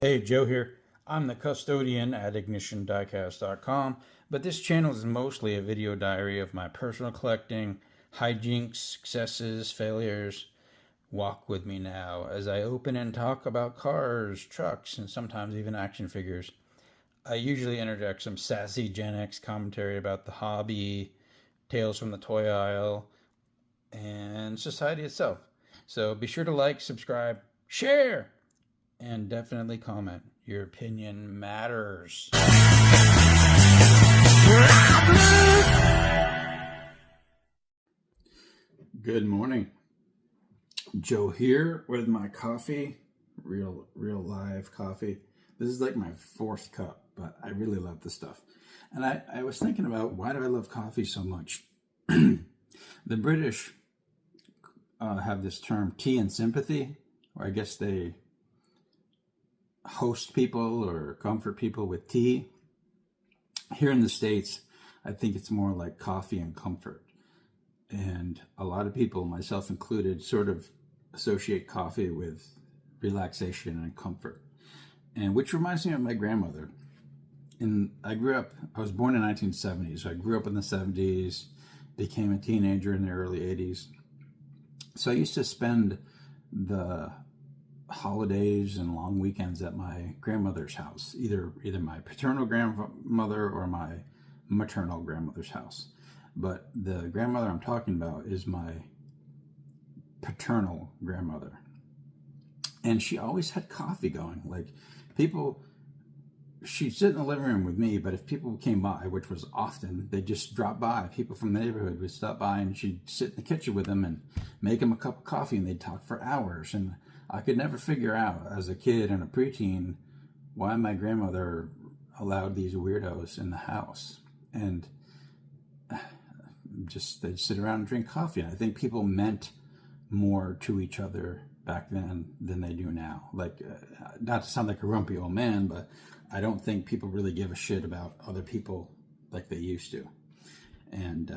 Hey, Joe here. I'm the custodian at ignitiondiecast.com, but this channel is mostly a video diary of my personal collecting, hijinks, successes, failures. Walk with me now as I open and talk about cars, trucks, and sometimes even action figures. I usually interject some sassy Gen X commentary about the hobby, tales from the toy aisle, and society itself. So be sure to like, subscribe, share, and definitely comment. Your opinion matters. Good morning. Joe here with my coffee. Real live coffee. This is like my fourth cup, but I really love this stuff. And I was thinking about, why do I love coffee so much? The British have this term, tea and sympathy, or I guess they host people or comfort people with tea. Here in the States, I think it's more like coffee and comfort. And a lot of people, myself included, sort of associate coffee with relaxation and comfort. And which reminds me of my grandmother. And I was born in 1970, so I grew up in the 70s, became a teenager in the early 80s. So I used to spend the holidays and long weekends at my grandmother's house, either my paternal grandmother or my maternal grandmother's house. But the grandmother I'm talking about is my paternal grandmother. And she always had coffee going. Like, she'd sit in the living room with me, but if people came by, which was often, they'd just drop by. People from the neighborhood would stop by, and she'd sit in the kitchen with them and make them a cup of coffee, and they'd talk for hours. And I could never figure out, as a kid and a preteen, why my grandmother allowed these weirdos in the house. And they'd sit around and drink coffee. And I think people meant more to each other back then than they do now. Like, not to sound like a grumpy old man, but I don't think people really give a shit about other people like they used to. And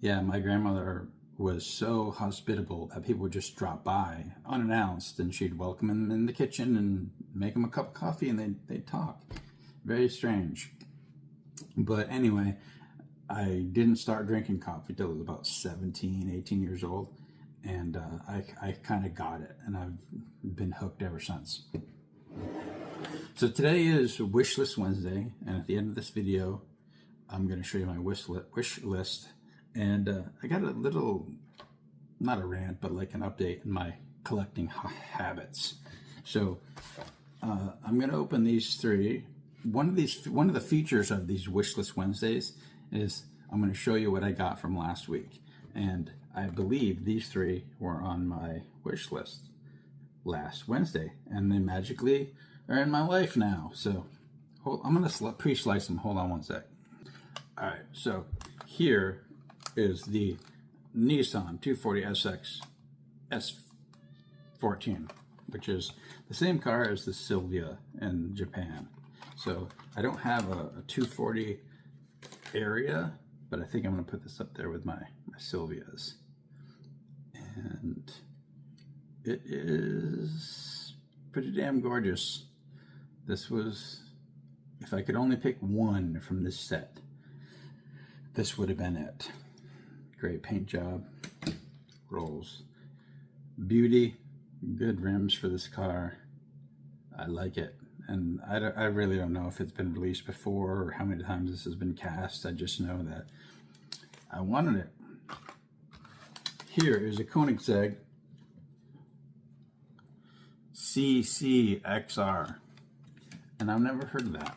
my grandmother was so hospitable that people would just drop by unannounced, and she'd welcome them in the kitchen and make them a cup of coffee, and they'd talk. Very strange. But anyway, I didn't start drinking coffee till I was about 17, 18 years old, and I kind of got it, and I've been hooked ever since. So today is Wish List Wednesday, and at the end of this video, I'm going to show you my wish list. And I got a little, not a rant, but like an update in my collecting habits. So I'm going to open these three. One of the features of these Wish List Wednesdays is I'm going to show you what I got from last week. And I believe these three were on my wish list last Wednesday, and they magically are in my life now. So I'm going to pre-slice them. Hold on one sec. All right, so here is the Nissan 240SX S14, which is the same car as the Silvia in Japan. So I don't have a 240 area, but I think I'm going to put this up there with my Silvias. And it is pretty damn gorgeous. This was, if I could only pick one from this set, this would have been it. Great paint job, rolls, beauty, good rims for this car. I like it. And I really don't know if it's been released before or how many times this has been cast. I just know that I wanted it. Here is a Koenigsegg CCXR. And I've never heard of that.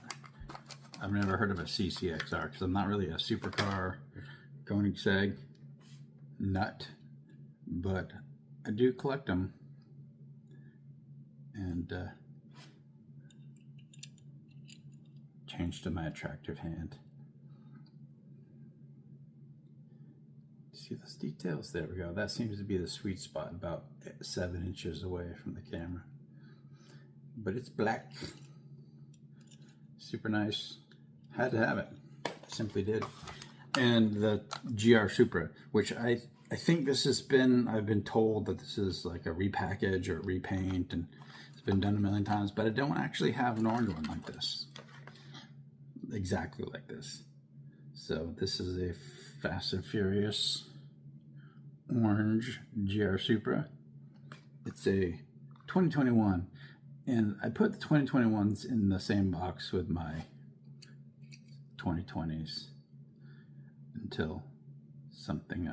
I've never heard of a CCXR because I'm not really a supercar Koenigsegg nut, but I do collect them. And change to my attractive hand. See those details? There we go. That seems to be the sweet spot, about 7 inches away from the camera. But it's black. Super nice. Had to have it. Simply did. And the GR Supra, which I think this has been, I've been told that this is like a repackage or repaint, and been done a million times, but I don't actually have an orange one like this. Exactly like this. So this is a Fast and Furious orange GR Supra. It's a 2021, and I put the 2021s in the same box with my 2020s until something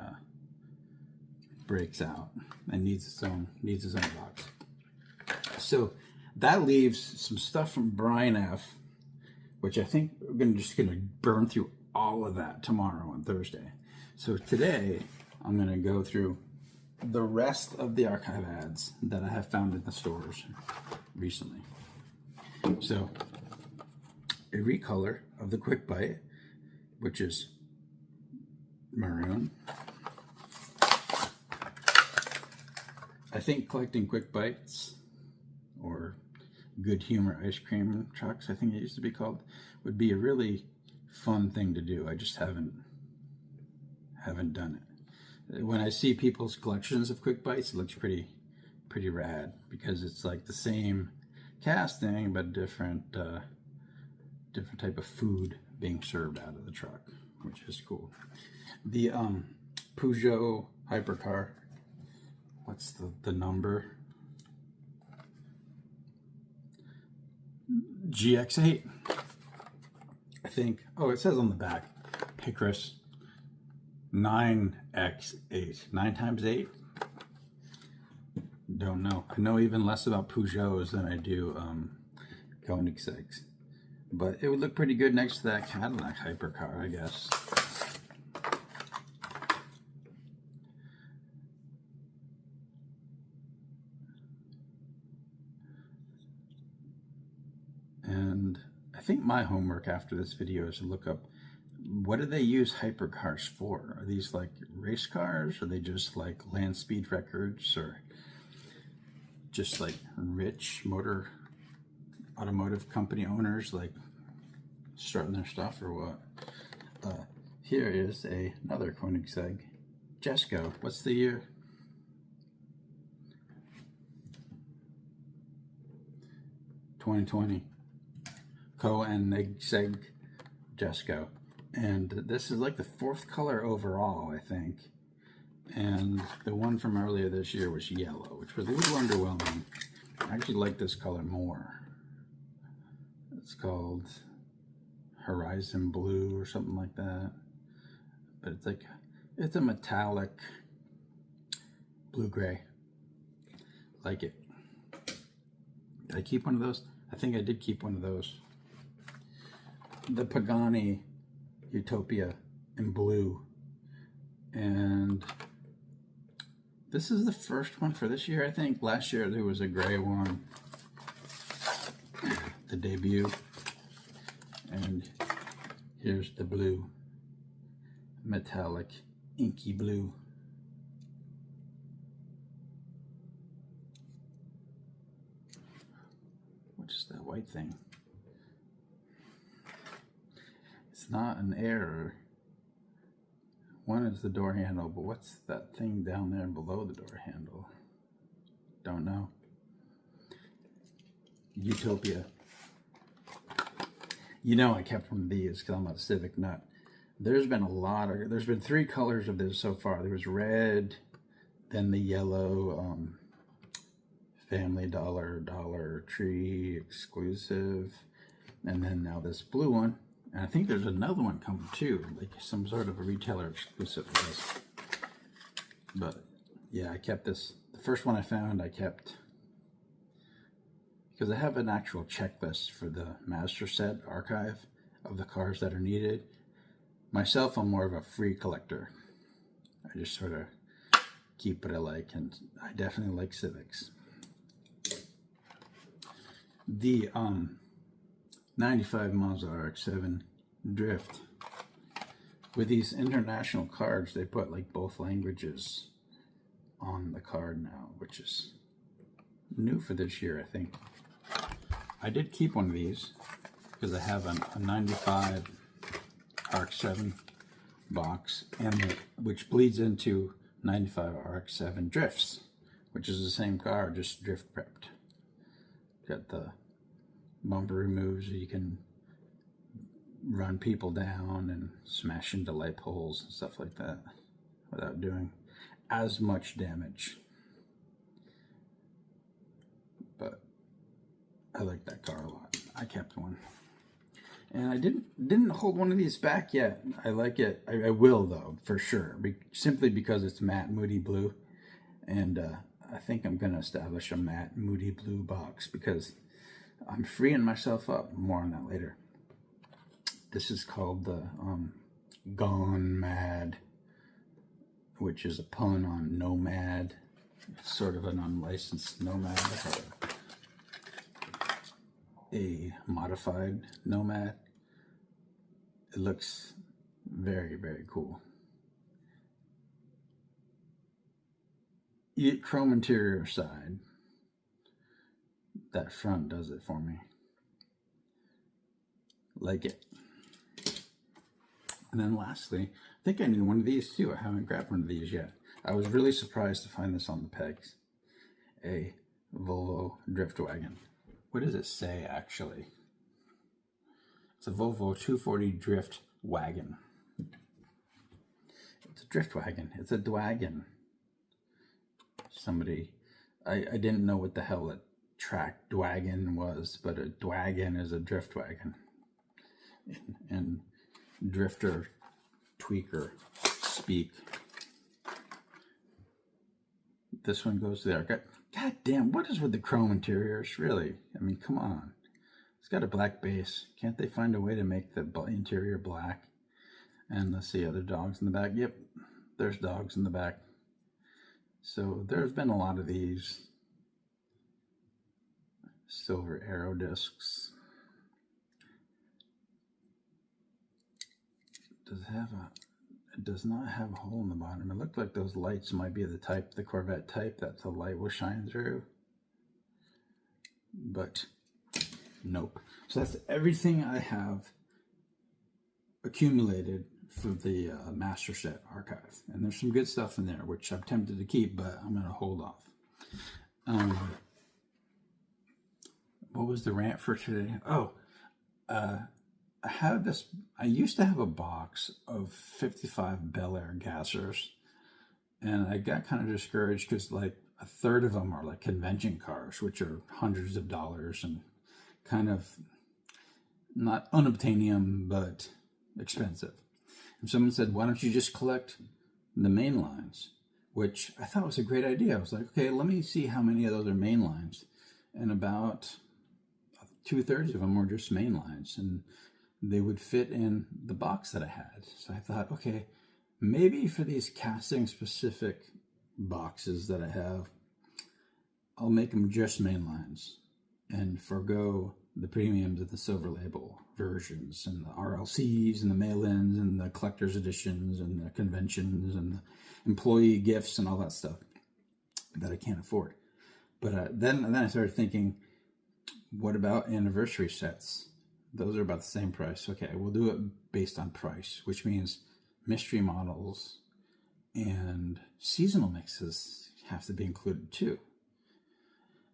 breaks out and needs its own box. So that leaves some stuff from Brian F, which I think we're just gonna burn through all of that tomorrow on Thursday. So today I'm gonna go through the rest of the archive ads that I have found in the stores recently. So a recolor of the Quick Bite, which is maroon. I think collecting Quick Bites, or Good Humor ice cream trucks, I think it used to be called, would be a really fun thing to do. I just haven't done it. When I see people's collections of Quick Bites, it looks pretty rad, because it's like the same casting but different type of food being served out of the truck, which is cool. The Peugeot hypercar, what's the number? GX8, I think. Oh, it says on the back, hey Chris, 9x8, 9 times 8. Don't know. I know even less about Peugeots than I do Koenigseggs, but it would look pretty good next to that Cadillac hypercar, I guess. And I think my homework after this video is to look up, what do they use hypercars for? Are these like race cars? Are they just like land speed records, or just like rich automotive company owners like starting their stuff, or what? Here is another Koenigsegg Jesco. What's the year? (2020). Koenigsegg Jesco, and this is like the 4th color overall, I think. And the one from earlier this year was yellow, which was a little underwhelming. I actually like this color more. It's called Horizon Blue or something like that, but it's a metallic blue-gray. Like it. Did I keep one of those? I think I did keep one of those. The Pagani Utopia in blue, and this is the first one for this year, I think. Last year there was a gray one, the debut, and here's the blue, metallic inky blue. What is that white thing? It's not an error. One is the door handle, but what's that thing down there below the door handle? Don't know. Utopia. You know, I kept one of these because I'm a Civic nut. There's been 3 colors of this so far. There was red, then the yellow, Family Dollar Tree exclusive, and then now this blue one. And I think there's another one coming too, like some sort of a retailer exclusive of this. But yeah, I kept this. The first one I found, I kept, because I have an actual checklist for the master set archive of the cars that are needed. Myself, I'm more of a free collector. I just sort of keep what I like, and I definitely like Civics. The 95 Mazda RX7 Drift. With these international cards, they put like both languages on the card now, which is new for this year, I think. I did keep one of these because I have a 95 RX7 box, and which bleeds into 95 RX7 Drifts, which is the same car, just drift prepped. at the bumper removes. You can run people down and smash into light poles and stuff like that without doing as much damage. But I like that car a lot. I kept one. And I didn't hold one of these back yet. I like it. I will, though, for sure. Simply because it's matte moody blue. And I think I'm going to establish a matte moody blue box because I'm freeing myself up. More on that later. This is called the Gone Mad, which is a pun on nomad. It's sort of an unlicensed nomad. A modified nomad. It looks very, very cool. Chrome interior side. That front does it for me. Like it. And then lastly, I think I need one of these too. I haven't grabbed one of these yet. I was really surprised to find this on the pegs. A Volvo Drift Wagon. What does it say, actually? It's a Volvo 240 Drift Wagon. It's a Drift Wagon. It's a dwagon. I didn't know what the hell a track dwagon was, but a dwagon is a drift wagon. And drifter, tweaker, speak. This one goes there. God damn, what is with the chrome interiors, really? I mean, come on. It's got a black base. Can't they find a way to make the interior black? And let's see, other dogs in the back. Yep, there's dogs in the back. So there's been a lot of these silver arrow discs. It does not have a hole in the bottom. It looked like those lights might be the Corvette type that the light will shine through. But nope. So that's everything I have accumulated for the Master Set archive. And there's some good stuff in there, which I'm tempted to keep, but I'm going to hold off. What was the rant for today? Oh, I used to have a box of 55 Bel Air gassers, and I got kind of discouraged because like a third of them are like convention cars, which are hundreds of dollars and kind of not unobtainium, but expensive. And someone said, why don't you just collect the main lines? Which I thought was a great idea. I was like, okay, let me see how many of those are main lines. And about 2/3 of them were just main lines. And they would fit in the box that I had. So I thought, okay, maybe for these casting specific boxes that I have, I'll make them just main lines and forgo the premiums of the silver label versions and the RLCs and the mail-ins and the collector's editions and the conventions and the employee gifts and all that stuff that I can't afford. But then I started thinking, what about anniversary sets? Those are about the same price. Okay, we'll do it based on price, which means mystery models and seasonal mixes have to be included too.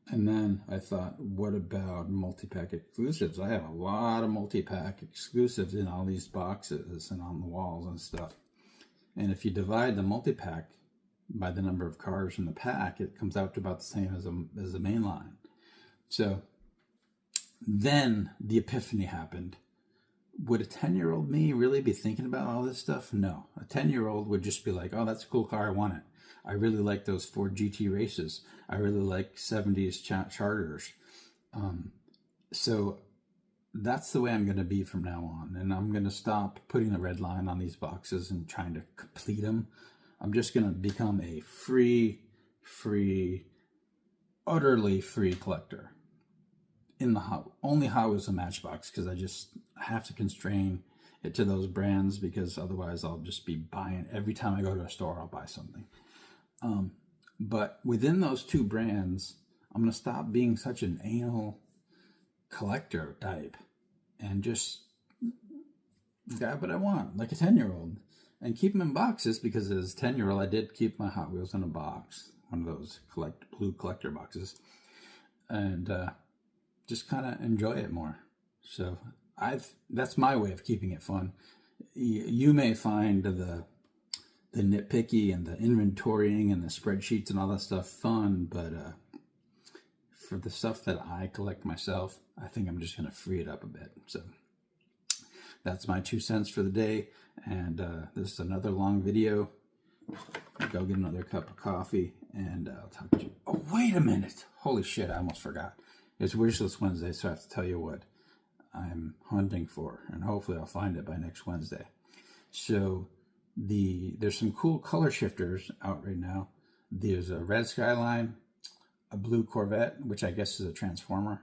And then I thought, what about multi-pack exclusives? I have a lot of multi-pack exclusives in all these boxes and on the walls and stuff. And if you divide the multi-pack by the number of cars in the pack, it comes out to about the same as the main line. So then the epiphany happened. Would a 10-year-old me really be thinking about all this stuff? No. A 10-year-old would just be like, oh, that's a cool car, I want it. I really like those Ford GT races. I really like 70s charters. So that's the way I'm going to be from now on. And I'm going to stop putting the red line on these boxes and trying to complete them. I'm just going to become a utterly free collector. In the only Hot Wheels and Matchbox, because I have to constrain it to those brands, because otherwise I'll just be buying every time I go to a store. I'll buy something. But within those two brands, I'm going to stop being such an anal collector type and just grab what I want, like a 10-year-old, and keep them in boxes, because as a 10-year-old, I did keep my Hot Wheels in a box, one of those blue collector boxes. And just kind of enjoy it more. So that's my way of keeping it fun. You may find the nitpicky and the inventorying and the spreadsheets and all that stuff fun, but for the stuff that I collect myself, I think I'm just going to free it up a bit. So that's my 2 cents for the day, and this is another long video. I'll go get another cup of coffee, and I'll talk to you. Oh, wait a minute. Holy shit, I almost forgot. It's Wishlist Wednesday, so I have to tell you what I'm hunting for, and hopefully I'll find it by next Wednesday. So there's some cool color shifters out right now. There's a red Skyline, a blue Corvette, which I guess is a Transformer.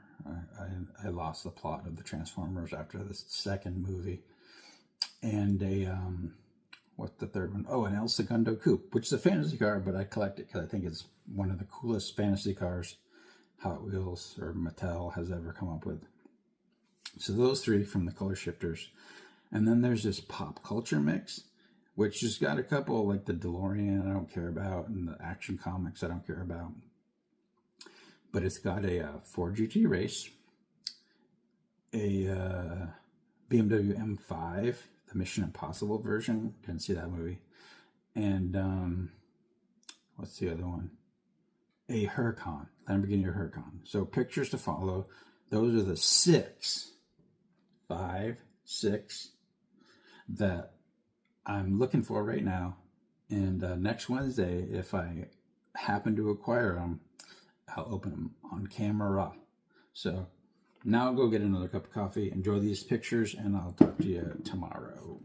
I lost the plot of the Transformers after the second movie. And what's the third one? Oh, an El Segundo Coupe, which is a fantasy car, but I collect it because I think it's one of the coolest fantasy cars Hot Wheels or Mattel has ever come up with. So those three from the color shifters. And then there's this pop culture mix, which has got a couple like the DeLorean I don't care about, and the Action Comics I don't care about. But it's got a Ford GT Race, a BMW M5, the Mission Impossible version. Didn't see that movie. And what's the other one? A Huracan, Lamborghini Huracan. So pictures to follow. Those are the 6 that I'm looking for right now. And next Wednesday, if I happen to acquire them, I'll open them on camera. So now I'll go get another cup of coffee, enjoy these pictures, and I'll talk to you tomorrow.